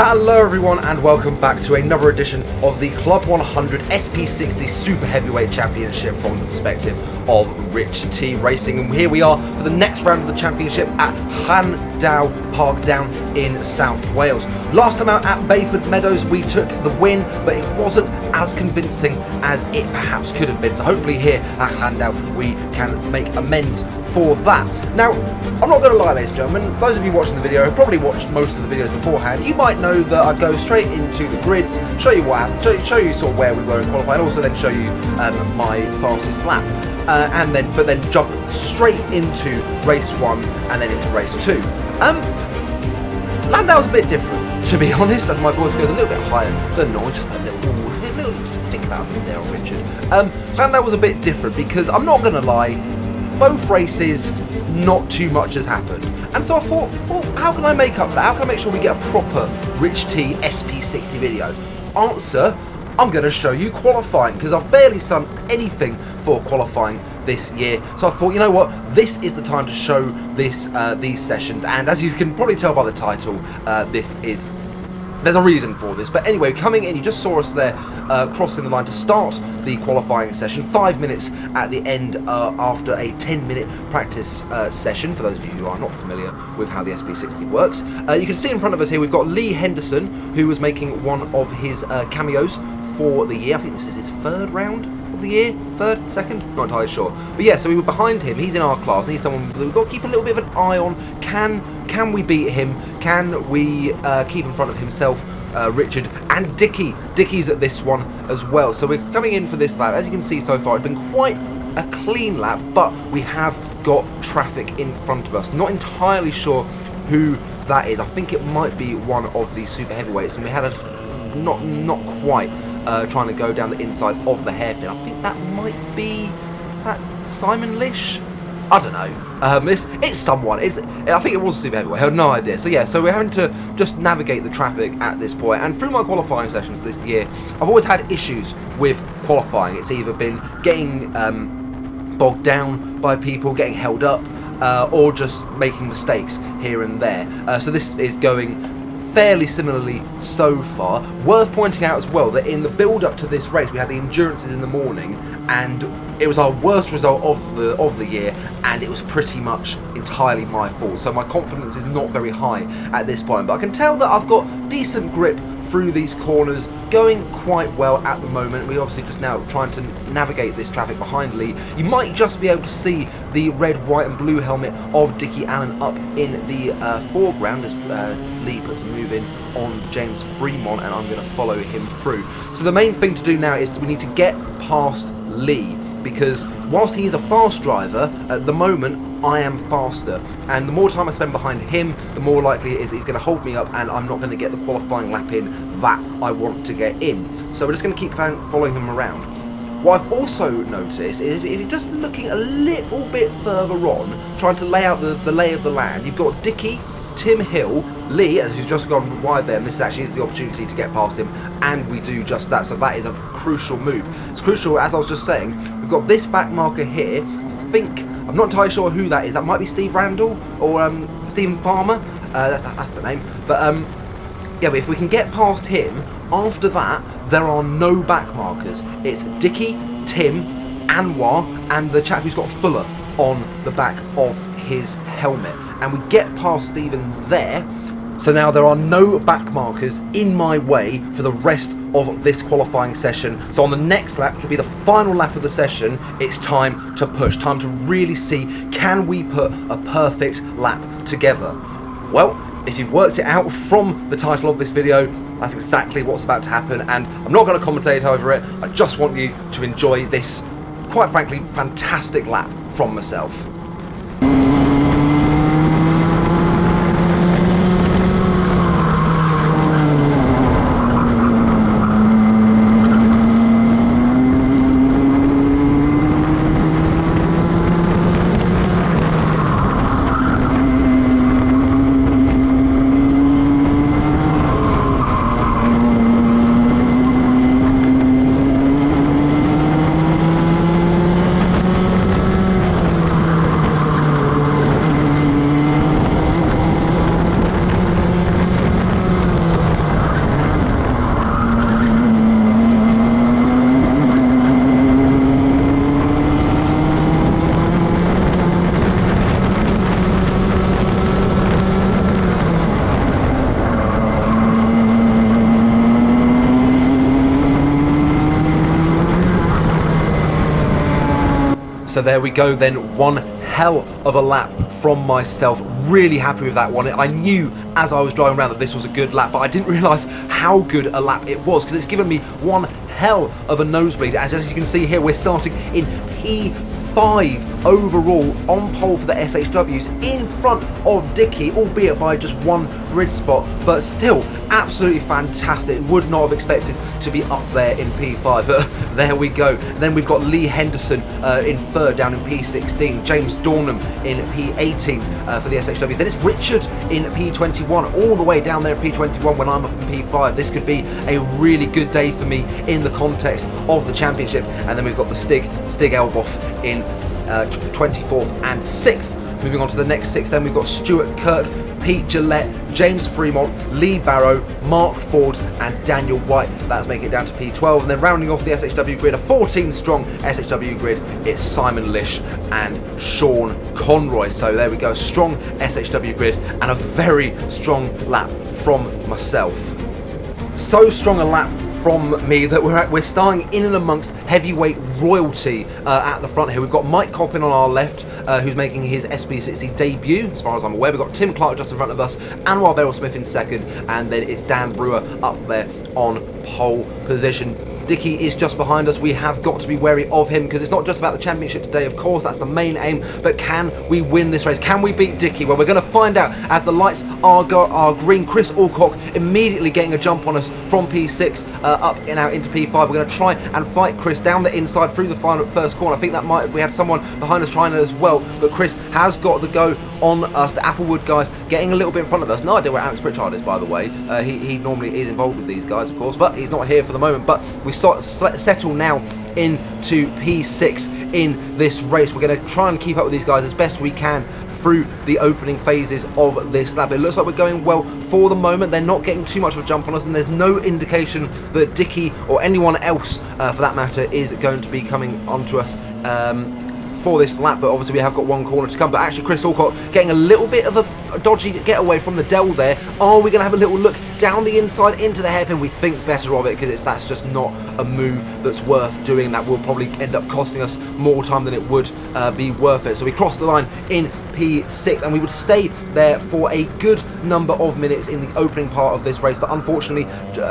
Hello everyone and welcome back to another edition of the Club 100 SP60 Super Heavyweight Championship from the perspective of Rich T Racing. And here we are for the next round of the championship at Llandow Park down in South Wales. Last time out at Bayford Meadows we took the win, but it wasn't as convincing as it perhaps could have been. So hopefully here at Llandow we can make amends for that. Now, I'm not going to lie, ladies and gentlemen, those of you watching the video have probably watched most of the videos beforehand. You might know that I go straight into the grids, show you what happened, show you sort of where we were in qualifying, also then show you my fastest lap, but then jump straight into race 1 and then into race 2. Landau's a bit different, to be honest, as my voice goes a little bit higher than normal, just a little think about me there, Richard. Landau was a bit different because I'm not going to lie, both races not too much has happened, and so I thought, well, how can I make up for that? How can I make sure we get a proper Rich T SP60 video? Answer, I'm going to show you qualifying, because I've barely done anything for qualifying this year. So I thought, you know what, this is the time to show this these sessions, and as you can probably tell by the title, there's a reason for this. But anyway, coming in, you just saw us there crossing the line to start the qualifying session. 5 minutes at the end after a 10-minute practice session, for those of you who are not familiar with how the SP60 works. You can see in front of us here we've got Lee Henderson, who was making one of his cameos for the year. I think this is his third round of the year, third, second, not entirely sure. But yeah, so we were behind him. He's in our class, and he's someone that we've got to keep a little bit of an eye on. Can we beat him? Can we keep in front of himself, Richard, and Dickie? Dickie's at this one as well. So we're coming in for this lap. As you can see so far, it's been quite a clean lap, but we have got traffic in front of us. Not entirely sure who that is. I think it might be one of the super heavyweights, and we had a not quite trying to go down the inside of the hairpin. I think that might be, is that Simon Lish? I don't know. It's someone. I think it was a super heavyweight. I have no idea. So yeah, so we're having to just navigate the traffic at this point. And through my qualifying sessions this year, I've always had issues with qualifying. It's either been getting bogged down by people, getting held up, or just making mistakes here and there. So this is going fairly similarly so far. Worth pointing out as well that in the build-up to this race, we had the endurances in the morning, and it was our worst result of the year, and it was pretty much entirely my fault. So my confidence is not very high at this point, but I can tell that I've got decent grip through these corners, going quite well at the moment. We're obviously just now trying to navigate this traffic behind Lee. You might just be able to see the red, white and blue helmet of Dickie Allen up in the foreground as Lee puts a move in on James Fremont, and I'm going to follow him through. So the main thing to do now is we need to get past Lee, because whilst he is a fast driver, at the moment I am faster, and the more time I spend behind him, the more likely it is that he's going to hold me up and I'm not going to get the qualifying lap in that I want to get in. So we're just going to keep following him around. What I've also noticed is if you're just looking a little bit further on, trying to lay out the lay of the land, you've got Dickie, Tim Hill, Lee, who's just gone wide there, and this actually is the opportunity to get past him, and we do just that, so that is a crucial move. It's crucial, as I was just saying, we've got this back marker here. I think, I'm not entirely sure who that is, that might be Steve Randall, or Stephen Farmer, that's the name, but yeah, but if we can get past him, after that, there are no back markers. It's Dickie, Tim, Anwar, and the chap who's got Fuller on the back of his helmet, and we get past Stephen there. So now there are no back markers in my way for the rest of this qualifying session. So on the next lap, which will be the final lap of the session, it's time to push, time to really see, can we put a perfect lap together? Well, if you've worked it out from the title of this video, that's exactly what's about to happen, and I'm not going to commentate over it. I just want you to enjoy this, quite frankly, fantastic lap from myself. So there we go then, one hell of a lap from myself. Really happy with that one. I knew as I was driving around that this was a good lap, but I didn't realise how good a lap it was, because it's given me one hell of a nosebleed. As you can see here, we're starting in P5 overall on pole for the SHWs, in front of Dicky, albeit by just one grid spot, but still absolutely fantastic. Would not have expected to be up there in P5, but there we go. Then we've got Lee Henderson in third down in P16, James Dornham in P18 for the SHWs. Then it's Richard in P21, all the way down there in P21 when I'm up in P5. This could be a really good day for me in the context of the championship. And then we've got the Stig Elboff in 24th and 6th. Moving on to the next 6, then we've got Stuart Kirk, Pete Gillette, James Fremont, Lee Barrow, Mark Ford and Daniel White. That's making it down to P12. And then rounding off the SHW grid, a 14-strong SHW grid, it's Simon Lish and Sean Conroy. So there we go, strong SHW grid and a very strong lap from myself. So strong a lap from me that we're starting in and amongst heavyweight royalty at the front here. We've got Mike Coppin on our left, who's making his SB60 debut, as far as I'm aware. We've got Tim Clark just in front of us, Anwar Beryl-Smith in second, and then it's Dan Brewer up there on pole position. Dicky is just behind us. We have got to be wary of him, because it's not just about the championship today, of course, that's the main aim, but can we win this race? Can we beat Dicky? Well, we're going to find out as the lights are green. Chris Alcock immediately getting a jump on us from P6 up and out into P5. We're going to try and fight Chris down the inside through the first corner. I think that we had someone behind us trying as well, but Chris has got the go on us. The Applewood guys getting a little bit in front of us. No idea where Alex Pritchard is, by the way. He normally is involved with these guys, of course, but he's not here for the moment. But we settle now into P6 in this race. We're going to try and keep up with these guys as best we can through the opening phases of this lap. It looks like we're going well for the moment. They're not getting too much of a jump on us, and there's no indication that Dicky or anyone else for that matter is going to be coming onto us for this lap, but obviously we have got one corner to come. But actually Chris Alcock getting a little bit of a dodgy getaway from the Dell there. Are we going to have a little look down the inside into the hairpin? We think better of it, because that's just not a move that's worth doing. That will probably end up costing us more time than it would be worth it. So we cross the line in P6, and we would stay there for a good number of minutes in the opening part of this race. But unfortunately,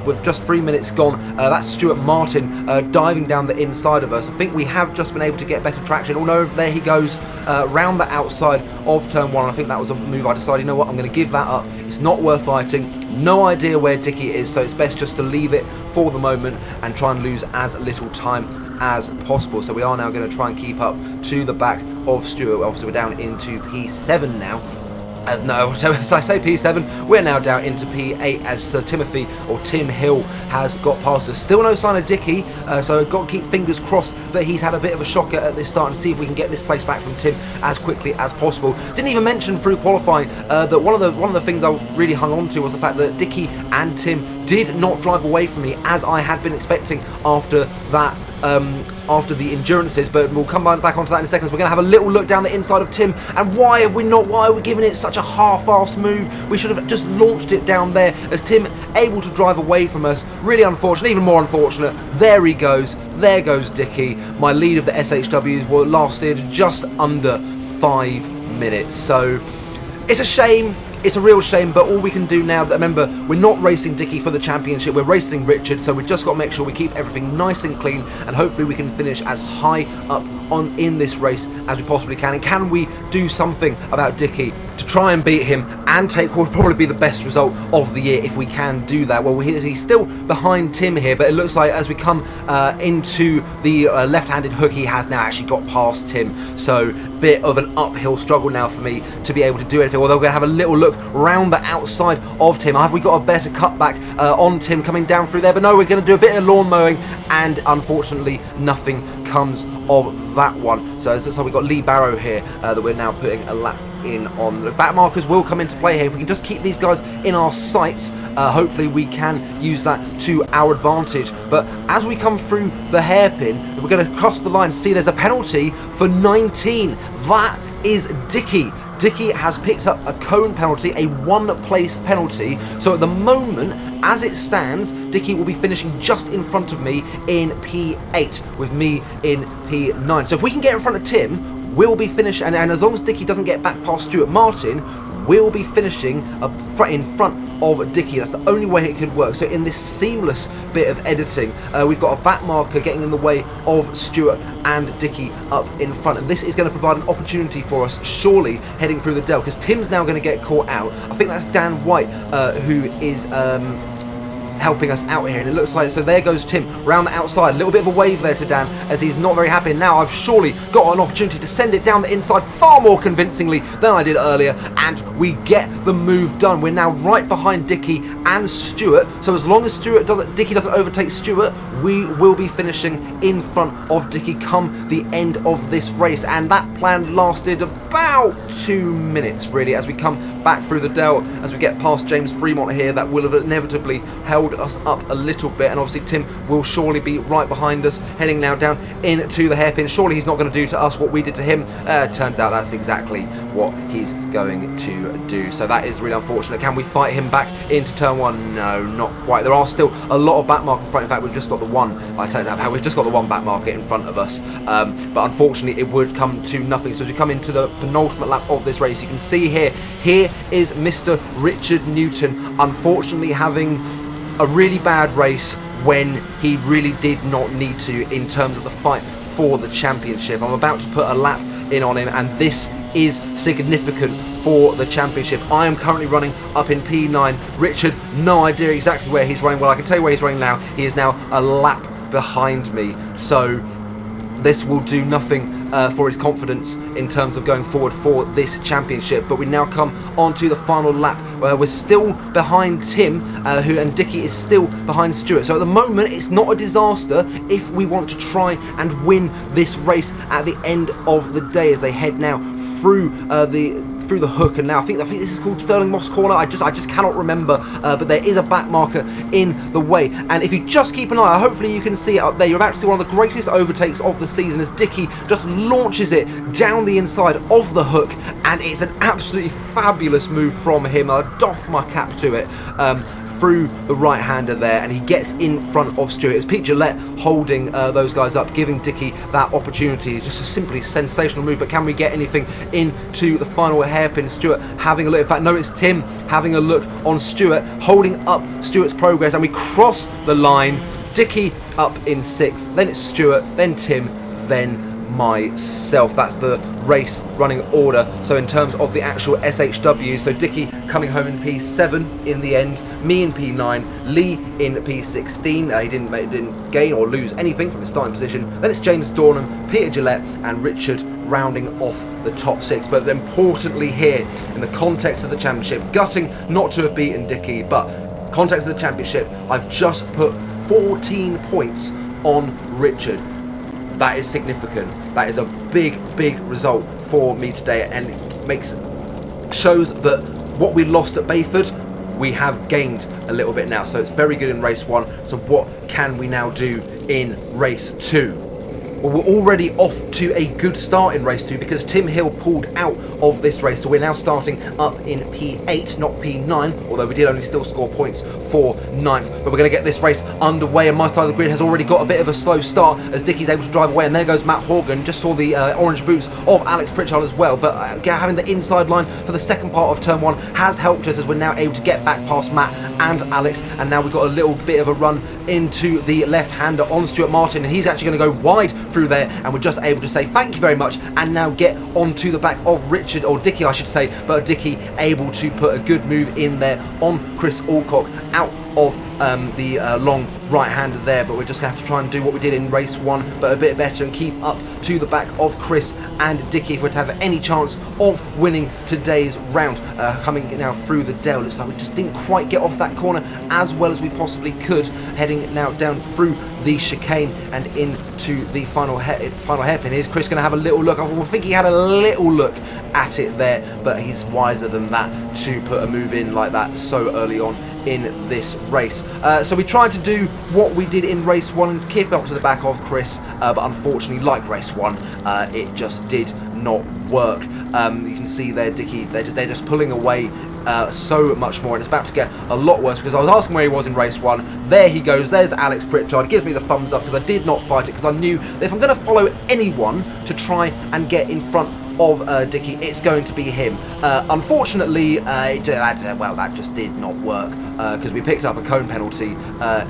with just 3 minutes gone, that's Stuart Martin diving down the inside of us. I think we have just been able to get better traction. Oh no, there he goes round the outside of turn 1. I think that was a move I decided, you know what, I'm going to give that up. It's not worth fighting. No idea where Dicky is, so it's best just to leave it for the moment and try and lose as little time as possible. So we are now going to try and keep up to the back of Stuart. Obviously we're down into P7 now. As I say P7, we're now down into P8 as Sir Timothy, or Tim Hill, has got past us. Still no sign of Dicky, so got to keep fingers crossed that he's had a bit of a shocker at this start, and see if we can get this place back from Tim as quickly as possible. Didn't even mention through qualifying that one of the things I really hung on to was the fact that Dicky and Tim did not drive away from me as I had been expecting after that. After the endurances, but we'll come back onto that in a second. So we're going to have a little look down the inside of Tim, and why are we giving it such a half-assed move? We should have just launched it down there, as Tim able to drive away from us. Really unfortunate, even more unfortunate. There he goes, there goes Dicky. My lead of the SHWs lasted just under 5 minutes, so it's a shame. It's a real shame, but all we can do now, remember, we're not racing Dicky for the championship, we're racing Richard, so we've just got to make sure we keep everything nice and clean, and hopefully we can finish as high up in this race as we possibly can. And can we do something about Dicky to try and beat him and take what would probably be the best result of the year if we can do that? Well, he's still behind Tim here, but it looks like as we come into the left-handed hook, he has now actually got past Tim, so bit of an uphill struggle now for me to be able to do anything. Although we're going to have a little look round the outside of Tim. Have we got a better cutback on Tim coming down through there? But no, we're going to do a bit of lawn mowing, and unfortunately nothing comes of that one. So we've got Lee Barrow here that we're now putting a lap in on. The back markers will come into play here. If we can just keep these guys in our sights, hopefully we can use that to our advantage. But as we come through the hairpin, we're going to cross the line. See, there's a penalty for 19. That is Dicky Dicky has picked up a cone penalty, a one-place penalty. So at the moment, as it stands, Dicky will be finishing just in front of me in P8, with me in P9. So if we can get in front of Tim, we'll be finishing, and as long as Dicky doesn't get back past Stuart Martin, we'll be finishing in front of Dicky. That's the only way it could work. So in this seamless bit of editing, we've got a back marker getting in the way of Stuart and Dicky up in front, and this is going to provide an opportunity for us, surely, heading through the Dell, because Tim's now going to get caught out. I think that's Dan White who is helping us out here, and it looks like, so there goes Tim round the outside. A little bit of a wave there to Dan as he's not very happy. Now I've surely got an opportunity to send it down the inside far more convincingly than I did earlier, and we get the move done. We're now right behind Dicky and Stuart, so as long as Dicky doesn't overtake Stuart, we will be finishing in front of Dicky come the end of this race. And that plan lasted about 2 minutes really, as we come back through the Dell, as we get past James Fremont here. That will have inevitably held us up a little bit, and obviously Tim will surely be right behind us, heading now down into the hairpin. Surely he's not going to do to us what we did to him. Turns out that's exactly what he's going to do, so that is really unfortunate. Can we fight him back into turn one? No, not quite. There are still a lot of back markers in front. In fact, we've just got the one. I don't know how we've just got the one back marker in front of us, but unfortunately it would come to nothing. So as we come into the penultimate lap of this race, you can see here is Mr. Richard Newton, unfortunately having a really bad race when he really did not need to in terms of the fight for the championship. I'm about to put a lap in on him, and this is significant for the championship. I am currently running up in P9. Richard, no idea exactly where he's running. Well, I can tell you where he's running now. He is now a lap behind me, so this will do nothing for his confidence in terms of going forward for this championship. But we now come on to the final lap, where we're still behind Tim, and Dicky is still behind Stuart. So at the moment, it's not a disaster if we want to try and win this race at the end of the day, as they head now through the hook. And now I think this is called Sterling Moss Corner. I just cannot remember, but there is a back marker in the way. And if you just keep an eye, hopefully you can see it up there, you're about to see one of the greatest overtakes of the season, as Dicky just launches it down the inside of the hook, and it's an absolutely fabulous move from him. I doff my cap to it. Through the right-hander there, and he gets in front of Stuart. It's Pete Gillette holding those guys up, giving Dicky that opportunity. Just a simply sensational move, but can we get anything into the final hairpin? Stuart having a look. In fact, no, it's Tim having a look on Stuart, holding up Stuart's progress, and we cross the line. Dicky up in 6th, then it's Stuart, then Tim, then myself. That's the race running order. So in terms of the actual SHW, so Dicky coming home in P7 in the end, me in P9, Lee in P16. He didn't gain or lose anything from his starting position. Then it's James Dornham, Peter Gillette, and Richard rounding off the top 6. But importantly here, in the context of the championship, gutting not to have beaten Dicky, but context of the championship, I've just put 14 points on Richard. That is significant. That is a big result for me today, and it shows that what we lost at Bayford, we have gained a little bit now. So it's very good in race 1. So what can we now do in race 2? Well, we're already off to a good start in race 2, because Tim Hill pulled out of this race, so we're now starting up in P8, not P9, although we did only still score points for 9th. But we're going to get this race underway, and my side of the grid has already got a bit of a slow start as Dicky's able to drive away, and there goes Matt Horgan. Just saw the orange boots of Alex Pritchard as well, but having the inside line for the second part of turn 1 has helped us, as we're now able to get back past Matt and Alex, and now we've got a little bit of a run into the left-hander on Stuart Martin, and he's actually going to go wide through there, and we're just able to say thank you very much, and now get onto the back of Richard, or Dicky I should say, but Dicky able to put a good move in there on Chris Alcock out of the long right-hander there. But we're just going to have to try and do what we did in race 1, but a bit better, and keep up to the back of Chris and Dicky if we're to have any chance of winning today's round. Coming now through the Dell, looks like we just didn't quite get off that corner as well as we possibly could, heading now down through the chicane and into the final hairpin. Is Chris going to have a little look? I think he had a little look at it there, but he's wiser than that to put a move in like that so early on in this race. So we tried to do what we did in race 1 and keep up to the back of Chris, but unfortunately, like race 1, it just did not work. You can see there, Dicky, they're just pulling away so much more, and it's about to get a lot worse, because I was asking where he was in race 1. There he goes, there's Alex Pritchard, gives me the thumbs up because I did not fight it, because I knew that if I'm going to follow anyone to try and get in front of Dicky, it's going to be him. Unfortunately, that just did not work, because we picked up a cone penalty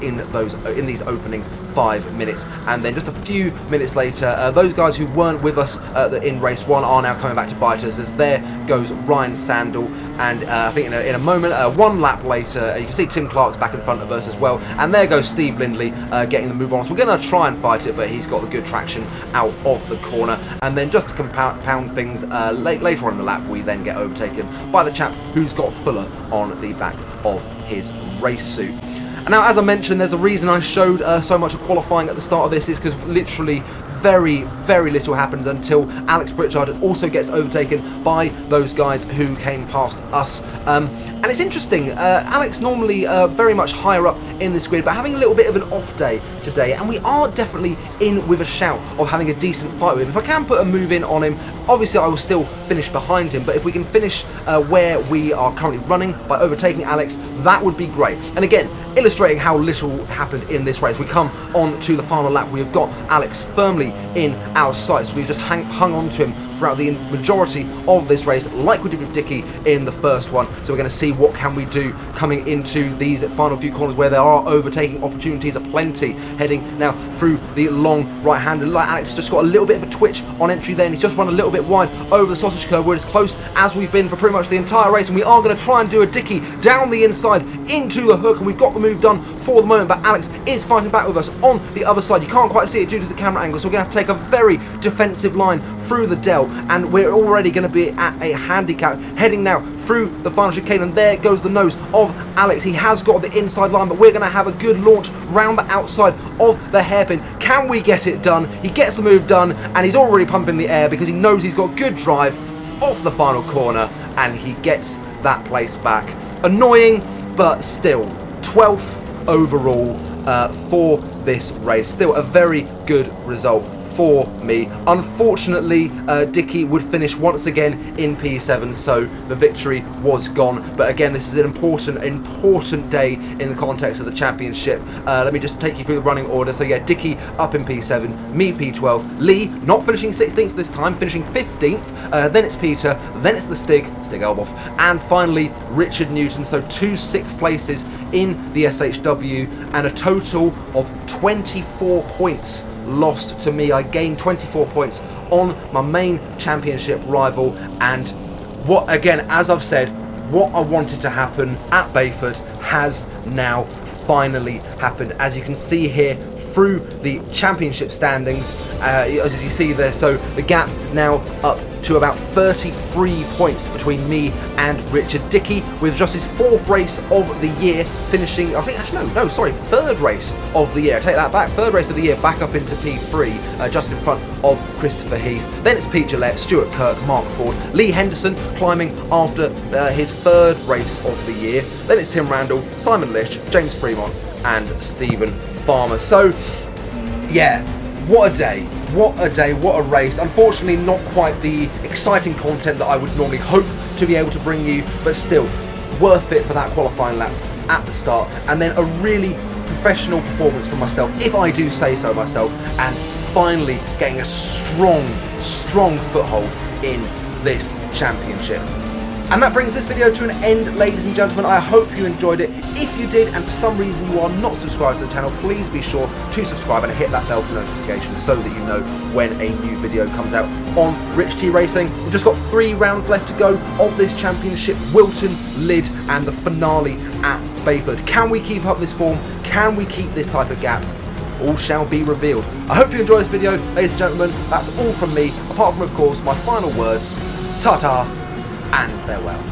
in these opening 5 minutes, and then just a few minutes later, those guys who weren't with us in race 1 are now coming back to bite us, as there goes Ryan Sandel, and I think in a moment, 1 lap later, you can see Tim Clark's back in front of us as well, and there goes Steve Lindley getting the move on us. We're going to try and fight it, but he's got the good traction out of the corner, and then just to compound things, later on in the lap, we then get overtaken by the chap who's got Fuller on the back of his race suit. And now, as I mentioned, there's a reason I showed so much of qualifying at the start of this, is because literally very, very little happens until Alex Pritchard also gets overtaken by those guys who came past us. And it's interesting, Alex normally very much higher up in this grid, but having a little bit of an off day today, and we are definitely in with a shout of having a decent fight with him. If I can put a move in on him, obviously I will still finish behind him, but if we can finish where we are currently running by overtaking Alex, that would be great. And again, illustrating how little happened in this race, we come on to the final lap. We've got Alex firmly in our sights. We've just hung on to him throughout the majority of this race, like we did with Dicky in the first one. So we're going to see what can we do coming into these final few corners, where there are overtaking opportunities aplenty, heading now through the long right-hander. Like Alex just got a little bit of a twitch on entry there, and he's just run a little bit wide over the sausage curve. We're as close as we've been for pretty much the entire race, and we are going to try and do a Dicky down the inside into the hook, and we've got the move done for the moment, but Alex is fighting back with us on the other side. You can't quite see it due to the camera angle, so we're going to have to take a very defensive line through the dell, and we're already going to be at a handicap heading now through the final chicane, and there goes the nose of Alex. He has got the inside line, but we're going to have a good launch round the outside of the hairpin. Can we get it done? He gets the move done, and he's already pumping the air because he knows he's got good drive off the final corner, and he gets that place back. Annoying, but still 12th overall for this race. Still a very good result for me. Unfortunately, Dicky would finish once again in P7, so the victory was gone. But again, this is an important day in the context of the championship. Let me just take you through the running order. So yeah, Dicky up in P7, me P12, Lee not finishing 16th this time, finishing 15th, then it's Peter, then it's the Stig Elboff, and finally Richard Newton. So 2 6th places in the SHW, and a total of 24 points lost to me. I gained 24 points on my main championship rival, and what, again, as I've said, what I wanted to happen at Bayford has now finally happened. As you can see here through the championship standings, as you see there, so the gap now up to about 33 points between me and Richard. Dicky, with just his 4th race of the year, finishing, I think, actually, no, sorry, 3rd race of the year. I take that back, 3rd race of the year, back up into P3, just in front of Christopher Heath. Then it's Pete Gillette, Stuart Kirk, Mark Ford, Lee Henderson climbing after his 3rd race of the year. Then it's Tim Randall, Simon Lish, James Fremont, and Stephen Farmer. So, yeah, what a day, what a race. Unfortunately, not quite the exciting content that I would normally hope to be able to bring you, but still worth it for that qualifying lap at the start, and then a really professional performance from myself, if I do say so myself, and finally getting a strong foothold in this championship. And that brings this video to an end, ladies and gentlemen. I hope you enjoyed it. If you did, and for some reason you are not subscribed to the channel, please be sure to subscribe and hit that bell for notifications so that you know when a new video comes out on Rich T Racing. We've just got 3 rounds left to go of this championship: Wilton, Lydd, and the finale at Bayford. Can we keep up this form? Can we keep this type of gap? All shall be revealed. I hope you enjoyed this video, ladies and gentlemen. That's all from me, apart from, of course, my final words. Ta-ta and farewell.